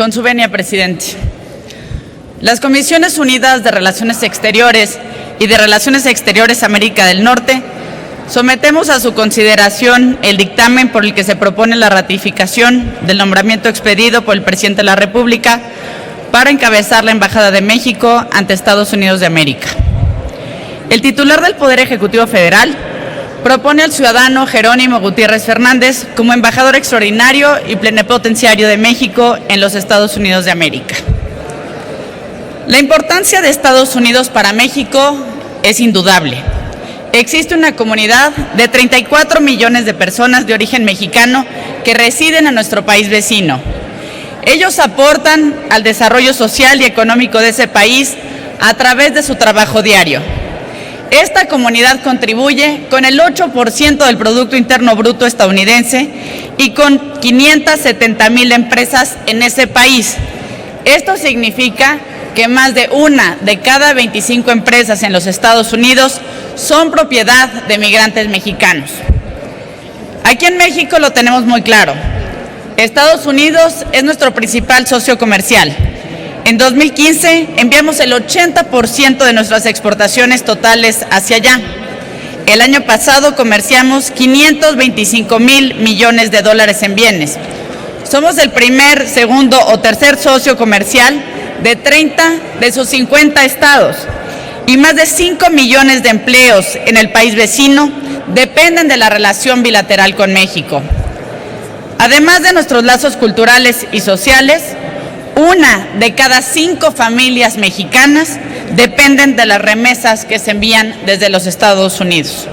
Con su venia, presidente. Las Comisiones Unidas de Relaciones Exteriores y de Relaciones Exteriores América del Norte sometemos a su consideración el dictamen por el que se propone la ratificación del nombramiento expedido por el presidente de la República para encabezar la Embajada de México ante Estados Unidos de América. El titular del Poder Ejecutivo Federal propone al ciudadano Jerónimo Gutiérrez Fernández como embajador extraordinario y plenipotenciario de México en los Estados Unidos de América. La importancia de Estados Unidos para México es indudable. Existe una comunidad de 34 millones de personas de origen mexicano que residen en nuestro país vecino. Ellos aportan al desarrollo social y económico de ese país a través de su trabajo diario. Esta comunidad contribuye con el 8% del Producto Interno Bruto estadounidense y con 570,000 empresas en ese país. Esto significa que más de 1 de cada 25 empresas en los Estados Unidos son propiedad de migrantes mexicanos. Aquí en México lo tenemos muy claro. Estados Unidos es nuestro principal socio comercial. En 2015 enviamos el 80% de nuestras exportaciones totales hacia allá. El año pasado comerciamos 525,000 millones de dólares en bienes. Somos el primer, segundo o tercer socio comercial de 30 de sus 50 estados y más de 5 millones de empleos en el país vecino dependen de la relación bilateral con México. Además de nuestros lazos culturales y sociales, 1 de cada 5 familias mexicanas dependen de las remesas que se envían desde los Estados Unidos.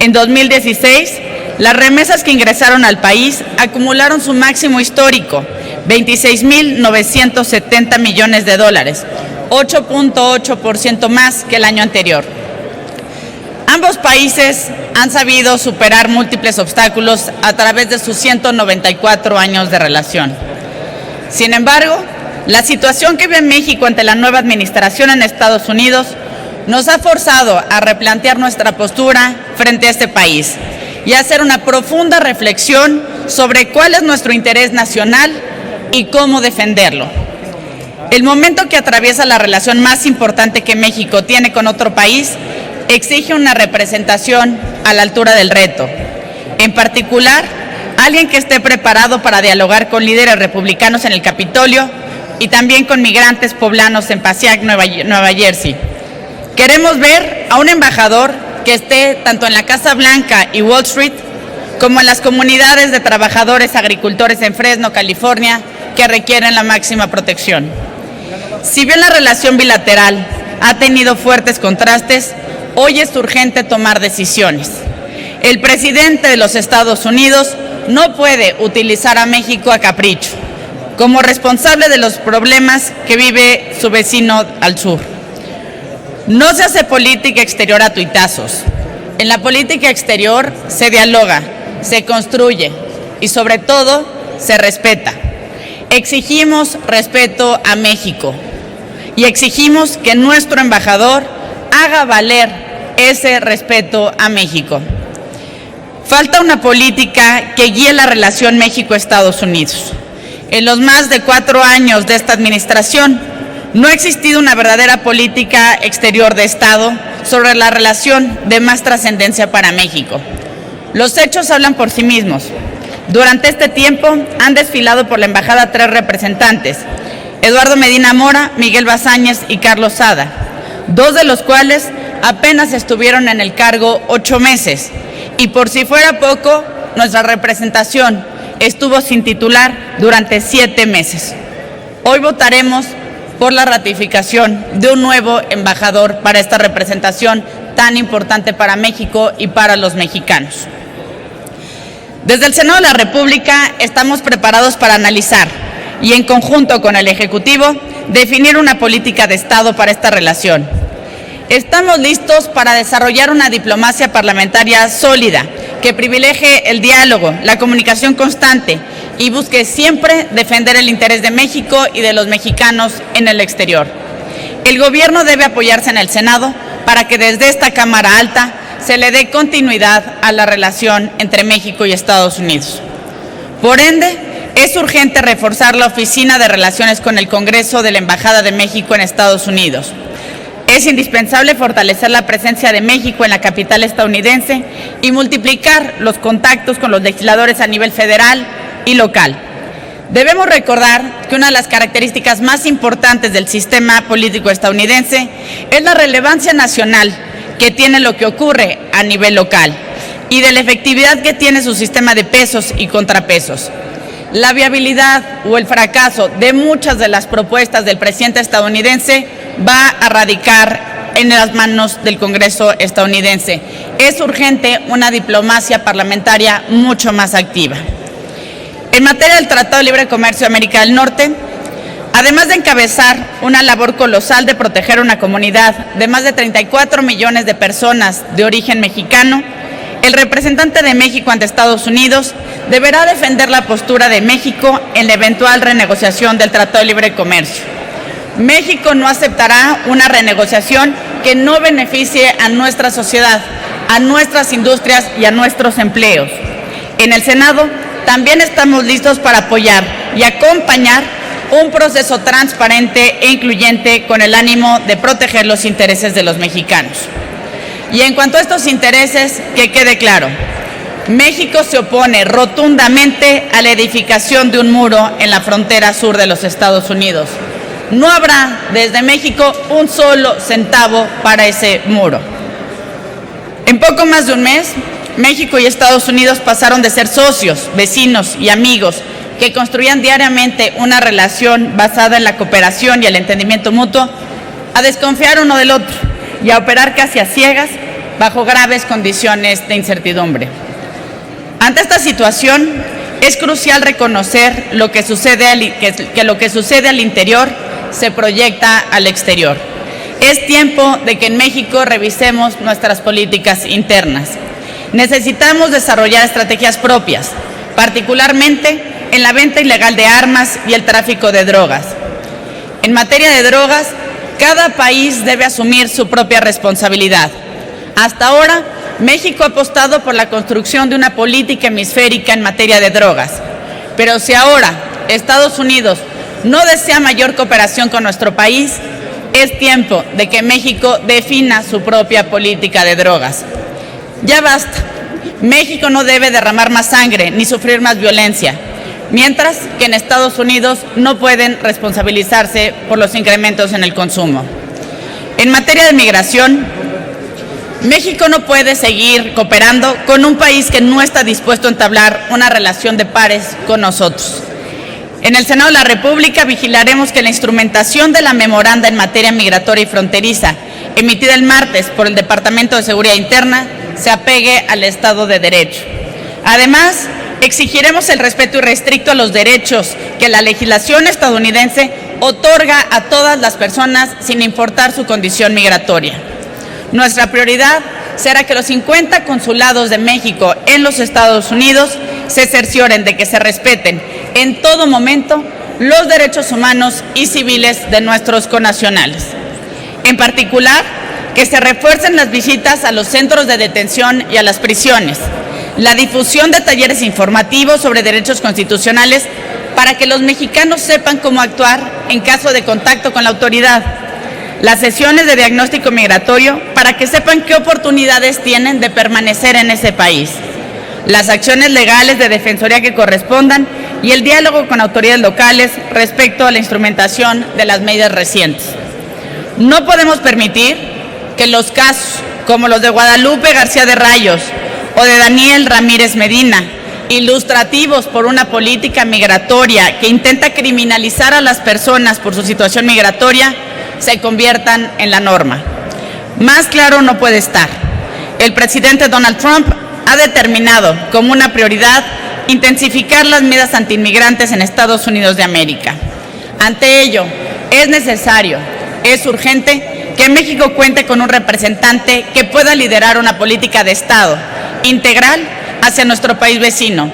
En 2016, las remesas que ingresaron al país acumularon su máximo histórico, 26,970 millones de dólares, 8.8% más que el año anterior. Ambos países han sabido superar múltiples obstáculos a través de sus 194 años de relación. Sin embargo, la situación que vive México ante la nueva administración en Estados Unidos nos ha forzado a replantear nuestra postura frente a este país y a hacer una profunda reflexión sobre cuál es nuestro interés nacional y cómo defenderlo. El momento que atraviesa la relación más importante que México tiene con otro país exige una representación a la altura del reto. En particular, alguien que esté preparado para dialogar con líderes republicanos en el Capitolio y también con migrantes poblanos en Passaic, Nueva Jersey. Queremos ver a un embajador que esté tanto en la Casa Blanca y Wall Street como en las comunidades de trabajadores agricultores en Fresno, California, que requieren la máxima protección. Si bien la relación bilateral ha tenido fuertes contrastes, hoy es urgente tomar decisiones. El presidente de los Estados Unidos no puede utilizar a México a capricho, como responsable de los problemas que vive su vecino al sur. No se hace política exterior a tuitazos. En la política exterior se dialoga, se construye y sobre todo se respeta. Exigimos respeto a México y exigimos que nuestro embajador haga valer ese respeto a México. Falta una política que guíe la relación México-Estados Unidos. En los más de 4 años de esta administración, no ha existido una verdadera política exterior de Estado sobre la relación de más trascendencia para México. Los hechos hablan por sí mismos. Durante este tiempo han desfilado por la embajada 3 representantes, Eduardo Medina Mora, Miguel Bazáñez y Carlos Sada, 2 de los cuales apenas estuvieron en el cargo 8 meses. Y por si fuera poco, nuestra representación estuvo sin titular durante 7 meses. Hoy votaremos por la ratificación de un nuevo embajador para esta representación tan importante para México y para los mexicanos. Desde el Senado de la República estamos preparados para analizar y en conjunto con el Ejecutivo definir una política de Estado para esta relación. Estamos listos para desarrollar una diplomacia parlamentaria sólida que privilegie el diálogo, la comunicación constante y busque siempre defender el interés de México y de los mexicanos en el exterior. El gobierno debe apoyarse en el Senado para que desde esta Cámara Alta se le dé continuidad a la relación entre México y Estados Unidos. Por ende, Es urgente reforzar la Oficina de Relaciones con el Congreso de la Embajada de México en Estados Unidos. Es indispensable fortalecer la presencia de México en la capital estadounidense y multiplicar los contactos con los legisladores a nivel federal y local. Debemos recordar que una de las características más importantes del sistema político estadounidense es la relevancia nacional que tiene lo que ocurre a nivel local y de la efectividad que tiene su sistema de pesos y contrapesos. La viabilidad o el fracaso de muchas de las propuestas del presidente estadounidense va a radicar en las manos del Congreso estadounidense. Es urgente una diplomacia parlamentaria mucho más activa. En materia del Tratado de Libre Comercio de América del Norte, además de encabezar una labor colosal de proteger a una comunidad de más de 34 millones de personas de origen mexicano, el representante de México ante Estados Unidos deberá defender la postura de México en la eventual renegociación del Tratado de Libre Comercio. México no aceptará una renegociación que no beneficie a nuestra sociedad, a nuestras industrias y a nuestros empleos. En el Senado también estamos listos para apoyar y acompañar un proceso transparente e incluyente con el ánimo de proteger los intereses de los mexicanos. Y en cuanto a estos intereses, que quede claro, México se opone rotundamente a la edificación de un muro en la frontera sur de los Estados Unidos. No habrá desde México un solo centavo para ese muro. En poco más de un mes, México y Estados Unidos pasaron de ser socios, vecinos y amigos que construían diariamente una relación basada en la cooperación y el entendimiento mutuo, a desconfiar uno del otro y a operar casi a ciegas bajo graves condiciones de incertidumbre. Ante esta situación, es crucial reconocer que lo que sucede al interior se proyecta al exterior. Es tiempo de que en México revisemos nuestras políticas internas. Necesitamos desarrollar estrategias propias, particularmente en la venta ilegal de armas y el tráfico de drogas. En materia de drogas, cada país debe asumir su propia responsabilidad. Hasta ahora, México ha apostado por la construcción de una política hemisférica en materia de drogas. Pero si ahora Estados Unidos no desea mayor cooperación con nuestro país, es tiempo de que México defina su propia política de drogas. Ya basta. México no debe derramar más sangre ni sufrir más violencia, mientras que en Estados Unidos no pueden responsabilizarse por los incrementos en el consumo. En materia de migración, México no puede seguir cooperando con un país que no está dispuesto a entablar una relación de pares con nosotros. En el Senado de la República vigilaremos que la instrumentación de la memoranda en materia migratoria y fronteriza, emitida el martes por el Departamento de Seguridad Interna, se apegue al Estado de Derecho. Además, exigiremos el respeto irrestricto a los derechos que la legislación estadounidense otorga a todas las personas sin importar su condición migratoria. Nuestra prioridad será que los 50 consulados de México en los Estados Unidos se cercioren de que se respeten en todo momento los derechos humanos y civiles de nuestros connacionales. En particular, que se refuercen las visitas a los centros de detención y a las prisiones, la difusión de talleres informativos sobre derechos constitucionales para que los mexicanos sepan cómo actuar en caso de contacto con la autoridad, las sesiones de diagnóstico migratorio para que sepan qué oportunidades tienen de permanecer en ese país, las acciones legales de defensoría que correspondan y el diálogo con autoridades locales respecto a la instrumentación de las medidas recientes. No podemos permitir que los casos como los de Guadalupe García de Rayos o de Daniel Ramírez Medina, ilustrativos por una política migratoria que intenta criminalizar a las personas por su situación migratoria, se conviertan en la norma. Más claro no puede estar. El presidente Donald Trump ha determinado como una prioridad intensificar las medidas antiinmigrantes en Estados Unidos de América. Ante ello, es necesario, es urgente que México cuente con un representante que pueda liderar una política de Estado integral hacia nuestro país vecino.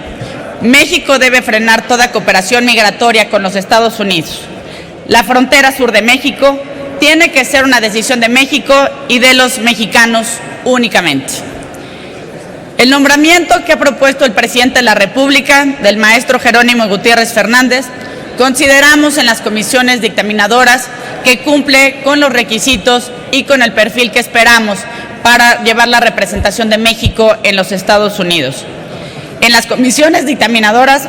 México debe frenar toda cooperación migratoria con los Estados Unidos. La frontera sur de México tiene que ser una decisión de México y de los mexicanos únicamente. El nombramiento que ha propuesto el presidente de la República del maestro Jerónimo Gutiérrez Fernández, consideramos en las comisiones dictaminadoras que cumple con los requisitos y con el perfil que esperamos para llevar la representación de México en los Estados Unidos. En las comisiones dictaminadoras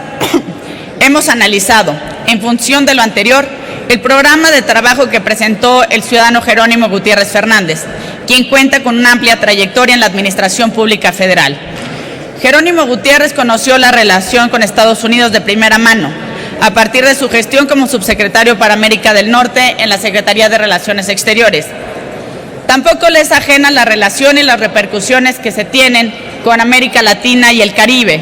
hemos analizado, en función de lo anterior, el programa de trabajo que presentó el ciudadano Jerónimo Gutiérrez Fernández, quien cuenta con una amplia trayectoria en la Administración Pública Federal. Jerónimo Gutiérrez conoció la relación con Estados Unidos de primera mano, a partir de su gestión como subsecretario para América del Norte en la Secretaría de Relaciones Exteriores. Tampoco le es ajena la relación y las repercusiones que se tienen con América Latina y el Caribe,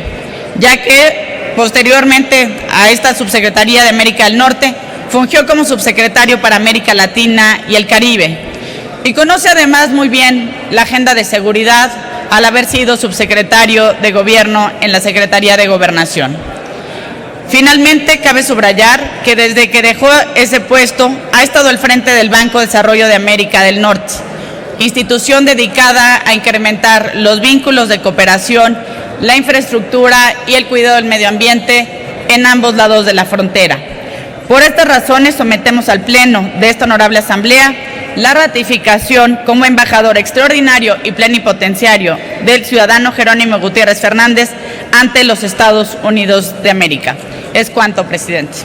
ya que posteriormente a esta subsecretaría de América del Norte fungió como subsecretario para América Latina y el Caribe. Y conoce además muy bien la agenda de seguridad al haber sido subsecretario de Gobierno en la Secretaría de Gobernación. Finalmente, cabe subrayar que desde que dejó ese puesto ha estado al frente del Banco de Desarrollo de América del Norte, institución dedicada a incrementar los vínculos de cooperación, la infraestructura y el cuidado del medio ambiente en ambos lados de la frontera. Por estas razones sometemos al Pleno de esta honorable Asamblea la ratificación como embajador extraordinario y plenipotenciario del ciudadano Jerónimo Gutiérrez Fernández ante los Estados Unidos de América. Es cuanto, presidente.